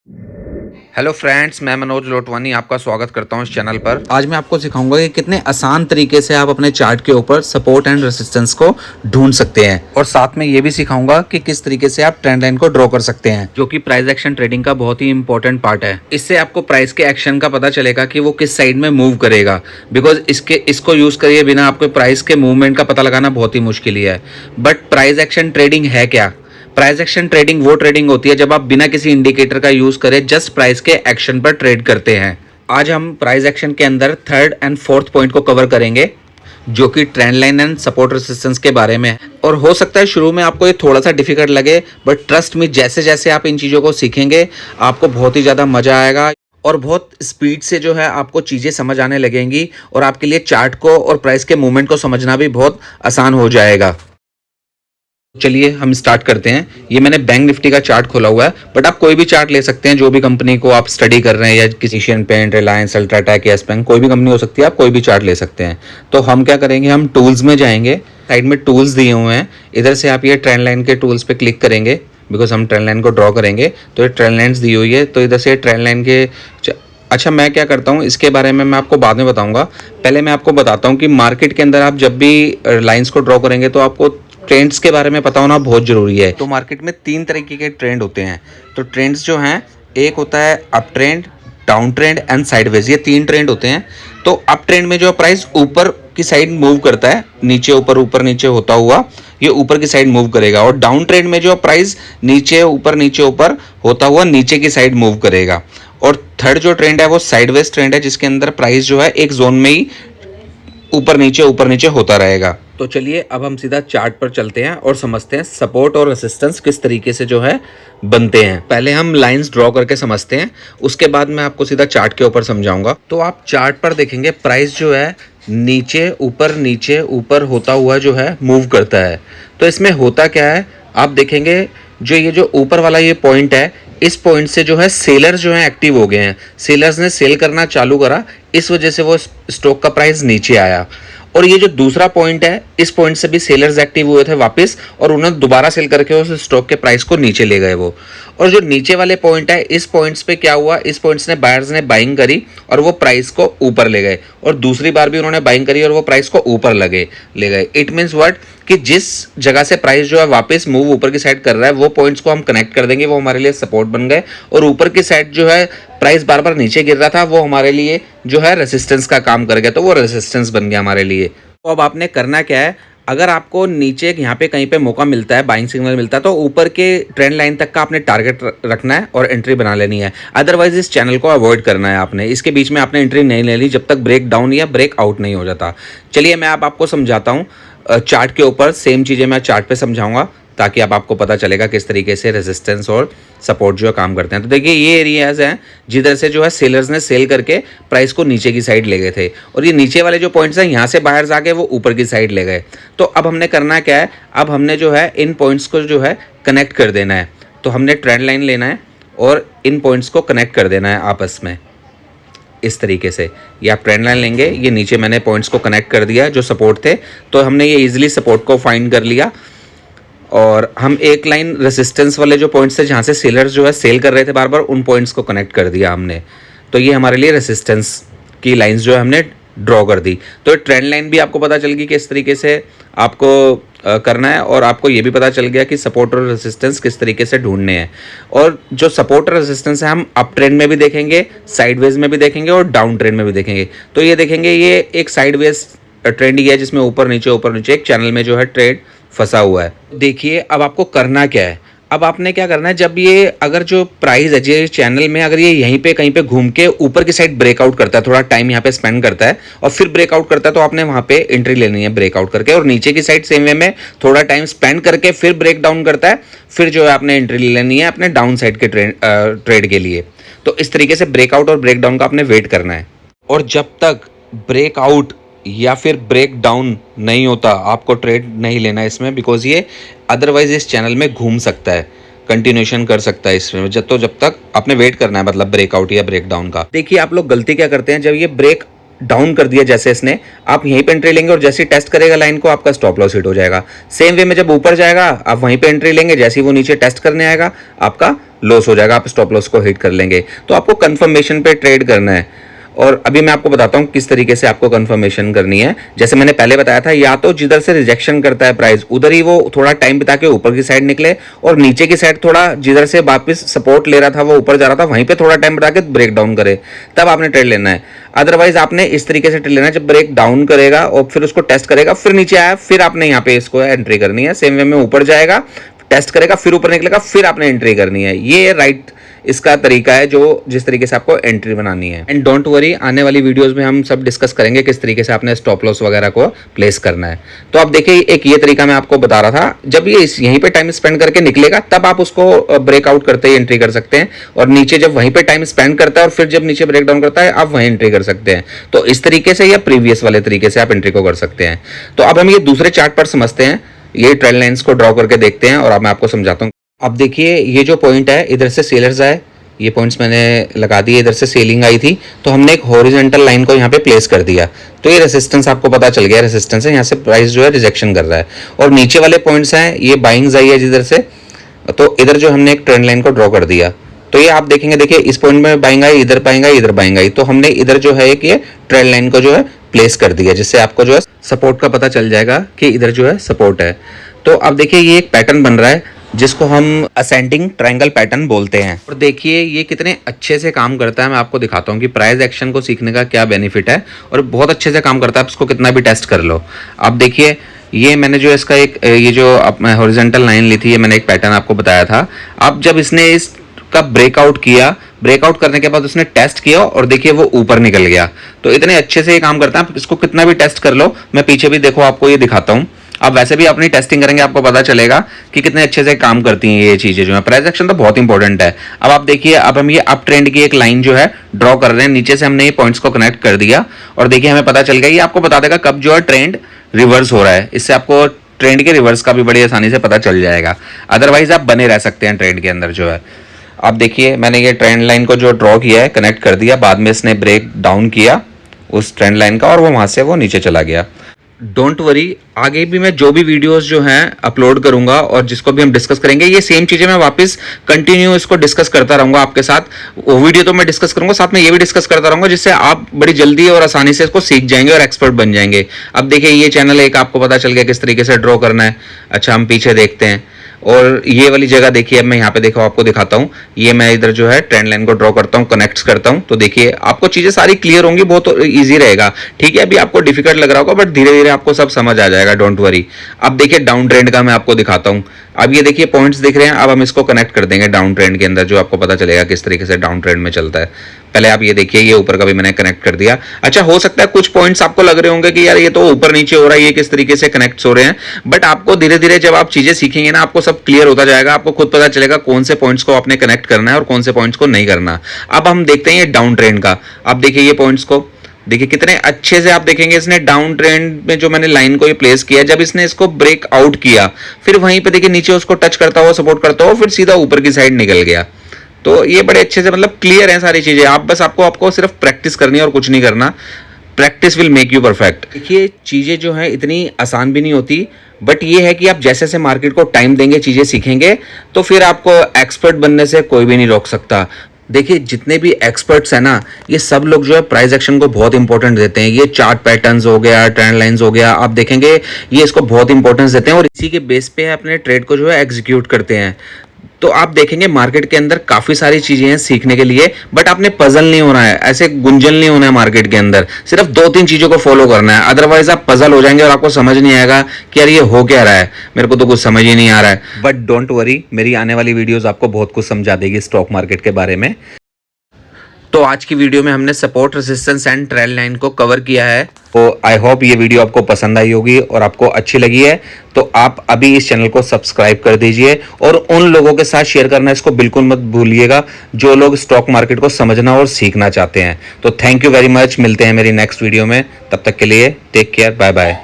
Hello friends, मैं मनोज लोटवानी आपका स्वागत करता हूं इस चैनल पर। आज मैं आपको सिखाऊंगा कि कितने आसान तरीके से आप अपने चार्ट के ऊपर सपोर्ट एंड रेसिस्टेंस को ढूंढ सकते हैं और साथ में ये भी सिखाऊंगा कि किस तरीके से आप ट्रेंड लाइन को ड्रॉ कर सकते हैं, जो कि प्राइस एक्शन ट्रेडिंग का बहुत ही इंपॉर्टेंट पार्ट है। इससे आपको प्राइस के एक्शन का पता चलेगा कि वो किस साइड में मूव करेगा, बिकॉज इसको यूज करिए बिना आपको प्राइस के मूवमेंट का पता लगाना बहुत ही मुश्किल ही है। बट प्राइस एक्शन ट्रेडिंग है क्या? प्राइस एक्शन ट्रेडिंग वो ट्रेडिंग होती है जब आप बिना किसी इंडिकेटर का यूज करे जस्ट प्राइस के एक्शन पर ट्रेड करते हैं। आज हम प्राइस एक्शन के अंदर थर्ड एंड फोर्थ पॉइंट को कवर करेंगे, जो कि trend line and support resistance के बारे में है। और हो सकता है शुरू में आपको ये थोड़ा सा डिफिकल्ट लगे, बट ट्रस्ट मी, जैसे जैसे आप इन चीज़ों को सीखेंगे आपको बहुत ही ज़्यादा मज़ा आएगा और बहुत स्पीड से जो है आपको चीज़ें समझ आने लगेंगी और आपके लिए चार्ट को और प्राइस के मूवमेंट को समझना भी बहुत आसान हो जाएगा। चलिए हम स्टार्ट करते हैं। ये मैंने बैंक निफ्टी का चार्ट खोला हुआ है, बट आप कोई भी चार्ट ले सकते हैं, जो भी कंपनी को आप स्टडी कर रहे हैं, या किसी Asian Paint, Reliance, UltraTech, Yes Bank, कोई भी कंपनी हो सकती है, आप कोई भी चार्ट ले सकते हैं। तो हम क्या करेंगे, हम टूल्स में जाएंगे, साइड में टूल्स दिए हुए हैं, इधर से आप ये ट्रेंड लाइन के टूल्स पे क्लिक करेंगे, बिकॉज हम ट्रेंड लाइन को ड्रॉ करेंगे। तो ये ट्रेंड लाइन्स दी हुई है, तो इधर से ट्रेंड लाइन के अच्छा, मैं क्या करता हूँ इसके बारे में मैं आपको बाद में बताऊंगा। पहले मैं आपको बताता हूँ कि मार्केट के अंदर आप जब भी लाइंस को ड्रॉ करेंगे तो आपको ट्रेंड्स के बारे में पता होना बहुत ज़रूरी है। तो मार्केट में 3 तरीके के ट्रेंड होते हैं। तो ट्रेंड्स जो हैं, एक होता है up trend, down trend and sideways, ये 3 ट्रेंड होते हैं। तो अप ट्रेंड में जो प्राइस ऊपर की साइड मूव करता है, नीचे ऊपर ऊपर नीचे होता हुआ, ये ऊपर की साइड मूव करेगा। और डाउन ट्रेंड में जो प्राइस नीचे ऊपर होता हुआ नीचे की साइड मूव करेगा। और थर्ड जो ट्रेंड है वो साइडवेज ट्रेंड है, जिसके अंदर प्राइस जो है एक जोन में ही ऊपर नीचे होता रहेगा। तो चलिए अब हम सीधा चार्ट पर चलते हैं और समझते हैं सपोर्ट और रेजिस्टेंस किस तरीके से जो है बनते हैं। पहले हम लाइंस ड्रॉ करके समझते हैं, उसके बाद मैं आपको सीधा चार्ट के ऊपर समझाऊंगा। तो आप चार्ट पर देखेंगे प्राइस जो है नीचे ऊपर होता हुआ जो है मूव करता है। तो इसमें होता क्या है, आप देखेंगे जो ऊपर वाला ये पॉइंट है, इस पॉइंट से जो है सेलर्स जो है एक्टिव हो गए हैं, सेलर्स ने सेल करना चालू करा, इस वजह से वो स्टॉक का प्राइस नीचे आया। और ये जो दूसरा पॉइंट है, इस पॉइंट से भी सेलर्स एक्टिव हुए थे वापस, और उन्होंने दोबारा सेल करके उस स्टॉक के प्राइस को नीचे ले गए वो। और जो नीचे वाले पॉइंट है, इस पॉइंट्स पे क्या हुआ, इस पॉइंट्स ने बायर्स ने बाइंग करी और वो प्राइस को ऊपर ले गए, और दूसरी बार भी उन्होंने बाइंग करी और वो प्राइस को ऊपर ले गए। इट मीन्स व्हाट, कि जिस जगह से प्राइस जो है वापस मूव ऊपर की साइड कर रहा है, वो पॉइंट्स को हम कनेक्ट कर देंगे, वो हमारे लिए सपोर्ट बन गए। और ऊपर की साइड जो है प्राइस बार बार नीचे गिर रहा था, वो हमारे लिए जो है रेसिस्टेंस का काम कर गया, तो वो रेसिस्टेंस बन गया हमारे लिए। तो अब आपने करना क्या है, अगर आपको नीचे यहाँ पे कहीं पे मौका मिलता है, बाइंग सिग्नल मिलता है, तो ऊपर के ट्रेंड लाइन तक का आपने टारगेट रखना है और एंट्री बना लेनी है। अदरवाइज इस चैनल को अवॉइड करना है आपने, इसके बीच में आपने एंट्री नहीं लेनी जब तक ब्रेक डाउन या ब्रेक आउट नहीं हो जाता। चलिए मैं अब आपको समझाता हूँ चार्ट के ऊपर, सेम चीज़ें मैं चार्ट पे समझाऊंगा ताकि अब आपको पता चलेगा किस तरीके से रेजिस्टेंस और सपोर्ट जो है काम करते हैं। तो देखिए ये एरियाज हैं जिधर से जो है सेलर्स ने सेल करके प्राइस को नीचे की साइड ले गए थे, और ये नीचे वाले जो पॉइंट्स हैं यहाँ से बायर्स आ गए, वो ऊपर की साइड ले गए। तो अब हमने करना क्या है, अब हमने जो है इन पॉइंट्स को जो है कनेक्ट कर देना है। तो हमने ट्रेंड लाइन लेना है और इन पॉइंट्स को कनेक्ट कर देना है आपस में इस तरीके से। ये आप ट्रेंड लाइन लेंगे, ये नीचे मैंने पॉइंट्स को कनेक्ट कर दिया जो सपोर्ट थे, तो हमने ये इजीली सपोर्ट को फाइंड कर लिया। और हम एक लाइन रेसिस्टेंस वाले जो पॉइंट्स थे जहाँ से सेलर्स जो है सेल कर रहे थे बार बार, उन पॉइंट्स को कनेक्ट कर दिया हमने। तो ये हमारे लिए रेसिस्टेंस की लाइंस जो है हमने ड्रॉ कर दी। तो ट्रेंड लाइन भी आपको पता चल गई कि इस तरीके से आपको करना है, और आपको ये भी पता चल गया कि सपोर्ट और रेसिस्टेंस किस तरीके से ढूंढने हैं। और जो सपोर्ट और रेसिस्टेंस है हम अप ट्रेंड में भी देखेंगे, साइडवेज में भी देखेंगे और डाउन ट्रेंड में भी देखेंगे। तो ये देखेंगे, ये एक साइडवेज ट्रेंड ही है जिसमें ऊपर नीचे एक चैनल में जो है ट्रेड फंसा हुआ है। देखिए अब आपको करना क्या है, अब आपने क्या करना है, जब ये अगर जो प्राइस है जो चैनल में अगर ये यहीं पे कहीं पे घूम के ऊपर की साइड ब्रेकआउट करता है, थोड़ा टाइम यहाँ पे स्पेंड करता है और फिर ब्रेकआउट करता है, तो आपने वहाँ पे एंट्री लेनी है ब्रेकआउट करके। और नीचे की साइड सेम वे में थोड़ा टाइम स्पेंड करके फिर ब्रेक डाउन करता है, फिर जो है आपने एंट्री लेनी है अपने डाउन साइड के ट्रेड के लिए। तो इस तरीके से ब्रेकआउट और ब्रेक डाउन का आपने वेट करना है। और जब तक ब्रेकआउट या फिर ब्रेक डाउन नहीं होता, आपको ट्रेड नहीं लेना इसमें, बिकॉज ये अदरवाइज इस चैनल में घूम सकता है, कंटिन्यूशन कर सकता है इसमें, जब तक आपने वेट करना है, मतलब ब्रेकआउट या ब्रेक डाउन का। देखिए आप लोग गलती क्या करते हैं, जब ये ब्रेक डाउन कर दिया जैसे इसने, आप यहीं पे एंट्री लेंगे और जैसे ही टेस्ट करेगा लाइन को आपका स्टॉप लॉस हिट हो जाएगा। सेम वे में जब ऊपर जाएगा आप वहीं पे एंट्री लेंगे, जैसे ही वो नीचे टेस्ट करने आएगा आपका लॉस हो जाएगा, आप स्टॉप लॉस को हिट कर लेंगे। तो आपको कंफर्मेशन पे ट्रेड करना है। और अभी मैं आपको बताता हूँ किस तरीके से आपको कंफर्मेशन करनी है। जैसे मैंने पहले बताया था, या तो जिधर से रिजेक्शन करता है प्राइस उधर ही वो थोड़ा टाइम बिता के ऊपर की साइड निकले, और नीचे की साइड थोड़ा जिधर से वापस सपोर्ट ले रहा था वो ऊपर जा रहा था वहीं पे थोड़ा टाइम बिता के ब्रेक डाउन करे, तब आपने ट्रेड लेना है। अदरवाइज आपने इस तरीके से ट्रेड लेना है, जब ब्रेक डाउन करेगा और फिर उसको टेस्ट करेगा, फिर नीचे आया, फिर आपने यहाँ पे इसको एंट्री करनी है। सेम वे में ऊपर जाएगा, टेस्ट करेगा, फिर ऊपर निकलेगा, फिर आपने एंट्री करनी है। ये राइट इसका तरीका है, जो जिस तरीके से आपको एंट्री बनानी है। एंड डोंट वरी, आने वाली वीडियोस में हम सब डिस्कस करेंगे किस तरीके से आपने स्टॉप लॉस वगैरह को प्लेस करना है। तो आप देखिए, एक ये तरीका मैं आपको बता रहा था, जब ये यहीं पे टाइम स्पेंड करके निकलेगा तब आप उसको ब्रेकआउट करते ही एंट्री कर सकते हैं, और नीचे जब वहीं पे टाइम स्पेंड करता है और फिर जब नीचे ब्रेक डाउन करता है आप वहीं एंट्री कर सकते हैं। तो इस तरीके से या प्रीवियस वाले तरीके से आप एंट्री को कर सकते हैं। तो अब हम ये दूसरे चार्ट पर समझते हैं, ये ट्रेंड लाइंस को ड्रॉ करके देखते हैं और अब मैं आपको समझाता हूँ। अब देखिए, ये जो पॉइंट है इधर से सेलर्स आए, ये पॉइंट्स मैंने लगा दिए, इधर से सेलिंग आई थी, तो हमने एक हॉरिजॉन्टल लाइन को यहाँ पे प्लेस कर दिया। तो ये रेजिस्टेंस आपको पता चल गया, रेजिस्टेंस है, यहाँ से प्राइस जो है रिजेक्शन कर रहा है। और नीचे वाले पॉइंट्स हैं, ये बाइंग्स आई है जिधर से, तो इधर जो हमने एक ट्रेंड लाइन को ड्रॉ कर दिया। तो ये आप देखेंगे, देखिए इस पॉइंट में बाइंग आई, इधर बाइंग आई, इधर बाइंग आई, तो हमने इधर जो है एक ये ट्रेंड लाइन को जो है प्लेस कर दिया, जिससे आपको जो है सपोर्ट का पता चल जाएगा कि इधर जो है सपोर्ट है। तो अब देखिए, ये एक पैटर्न बन रहा है जिसको हम असेंडिंग ट्रायंगल पैटर्न बोलते हैं। और देखिए ये कितने अच्छे से काम करता है। मैं आपको दिखाता हूँ कि प्राइस एक्शन को सीखने का क्या बेनिफिट है, और बहुत अच्छे से काम करता है, आप इसको कितना भी टेस्ट कर लो। आप देखिए, ये मैंने जो इसका एक ये जो हॉरिजॉन्टल लाइन ली थी, ये मैंने एक पैटर्न आपको बताया था। अब जब इसने इसका ब्रेकआउट किया, ब्रेकआउट करने के बाद उसने टेस्ट किया और देखिए वो ऊपर निकल गया। तो इतने अच्छे से ये काम करता है, आप इसको कितना भी टेस्ट कर लो। मैं पीछे भी देखो आपको ये दिखाता हूँ, आप वैसे भी अपनी टेस्टिंग करेंगे आपको पता चलेगा कि कितने अच्छे से काम करती हैं ये चीजें जो है। प्राइस एक्शन तो बहुत इंपॉर्टेंट है। अब आप देखिए, अब हम ये अप ट्रेंड की एक लाइन जो है ड्रॉ कर रहे हैं, नीचे से हमने ये पॉइंट्स को कनेक्ट कर दिया और देखिए हमें पता चल गया, ये आपको बता देगा कब जो है ट्रेंड रिवर्स हो रहा है। इससे आपको ट्रेंड के रिवर्स का भी बड़ी आसानी से पता चल जाएगा। अदरवाइज आप बने रह सकते हैं ट्रेंड के अंदर जो है। आप देखिए, मैंने ये ट्रेंड लाइन को जो ड्रॉ किया है कनेक्ट कर दिया, बाद में इसने ब्रेक डाउन किया उस ट्रेंड लाइन का और वो वहां से वो नीचे चला गया। डोंट वरी, आगे भी मैं जो भी वीडियोस जो हैं अपलोड करूंगा और जिसको भी हम डिस्कस करेंगे, ये सेम चीजें मैं वापस कंटिन्यू इसको डिस्कस करता रहूंगा आपके साथ। वो वीडियो तो मैं डिस्कस करूंगा, साथ में ये भी डिस्कस करता रहूंगा, जिससे आप बड़ी जल्दी और आसानी से इसको सीख जाएंगे और एक्सपर्ट बन जाएंगे। अब देखिए, ये चैनल एक आपको पता चल गया किस तरीके से ड्रॉ करना है। अच्छा, हम पीछे देखते हैं, और ये वाली जगह देखिए, अब मैं यहाँ पे देखो आपको दिखाता हूँ, ये मैं इधर जो है ट्रेंड लाइन को ड्रॉ करता हूँ, कनेक्ट करता हूँ, तो देखिए आपको चीजें सारी क्लियर होंगी, बहुत इजी रहेगा। ठीक है, अभी आपको डिफिकल्ट लग रहा होगा बट धीरे धीरे आपको सब समझ आ जाएगा, डोंट वरी। अब देखिए डाउन ट्रेंड का मैं आपको दिखाता हूँ। अब ये देखिए पॉइंट्स दिख रहे हैं, अब हम इसको कनेक्ट कर देंगे डाउन ट्रेंड के अंदर, जो आपको पता चलेगा किस तरीके से डाउन ट्रेंड में चलता है। पहले आप ये देखिए, ये ऊपर का भी मैंने कनेक्ट कर दिया। अच्छा, हो सकता है कुछ पॉइंट्स आपको लग रहे होंगे कि यार ये तो ऊपर नीचे हो रहा है, ये किस तरीके से कनेक्ट हो रहे हैं, बट आपको धीरे धीरे जब आप चीजें सीखेंगे ना, आपको सब क्लियर होता जाएगा, आपको खुद पता चलेगा कौन से पॉइंट्स को आपने कनेक्ट करना है और कौन से पॉइंट्स को नहीं करना। अब हम देखते हैं ये डाउन ट्रेंड का। आप देखिए ये पॉइंट्स को देखिए कितने अच्छे से आप देखेंगे, इसने डाउन ट्रेंड में जो मैंने लाइन को ये प्लेस किया, जब इसने इसको ब्रेक आउट किया, फिर वहीं पे देखिए नीचे उसको टच करता हुआ, सपोर्ट करता हुआ, फिर सीधा ऊपर की साइड निकल गया। तो ये बड़े अच्छे से मतलब क्लियर है सारी चीजें। आप बस आपको सिर्फ प्रैक्टिस करनी है और कुछ नहीं करना। Practice will make you perfect. देखिए चीजें जो है इतनी आसान भी नहीं होती, बट ये है कि आप जैसे जैसे मार्केट को टाइम देंगे, चीजें सीखेंगे, तो फिर आपको एक्सपर्ट बनने से कोई भी नहीं रोक सकता। देखिए जितने भी एक्सपर्ट्स हैं ना, ये सब लोग जो है प्राइस एक्शन को बहुत इंपॉर्टेंट देते हैं। ये चार्ट पैटर्न्स हो गया, ट्रेंड लाइंस हो गया, आप देखेंगे ये इसको बहुत इंपॉर्टेंस देते हैं और इसी के बेस पे अपने ट्रेड को जो है एग्जीक्यूट करते हैं। तो आप देखेंगे मार्केट के अंदर काफी सारी चीजें हैं सीखने के लिए, बट आपने पजल नहीं होना है, ऐसे गुंजल नहीं होना है मार्केट के अंदर। सिर्फ 2-3 चीजों को फॉलो करना है, अदरवाइज आप पजल हो जाएंगे और आपको समझ नहीं आएगा कि यार ये हो क्या रहा है, मेरे को तो कुछ समझ ही नहीं आ रहा है। बट डोंट वरी, मेरी आने वाली वीडियोस आपको बहुत कुछ समझा देगी स्टॉक मार्केट के बारे में। तो आज की वीडियो में हमने support, resistance and trend line को कवर किया है। तो आई होप ये वीडियो आपको पसंद आई होगी और आपको अच्छी लगी है, तो आप अभी इस चैनल को सब्सक्राइब कर दीजिए और उन लोगों के साथ शेयर करना इसको बिल्कुल मत भूलिएगा जो लोग स्टॉक मार्केट को समझना और सीखना चाहते हैं। तो थैंक यू वेरी मच, मिलते हैं मेरी नेक्स्ट वीडियो में, तब तक के लिए टेक केयर, बाय बाय।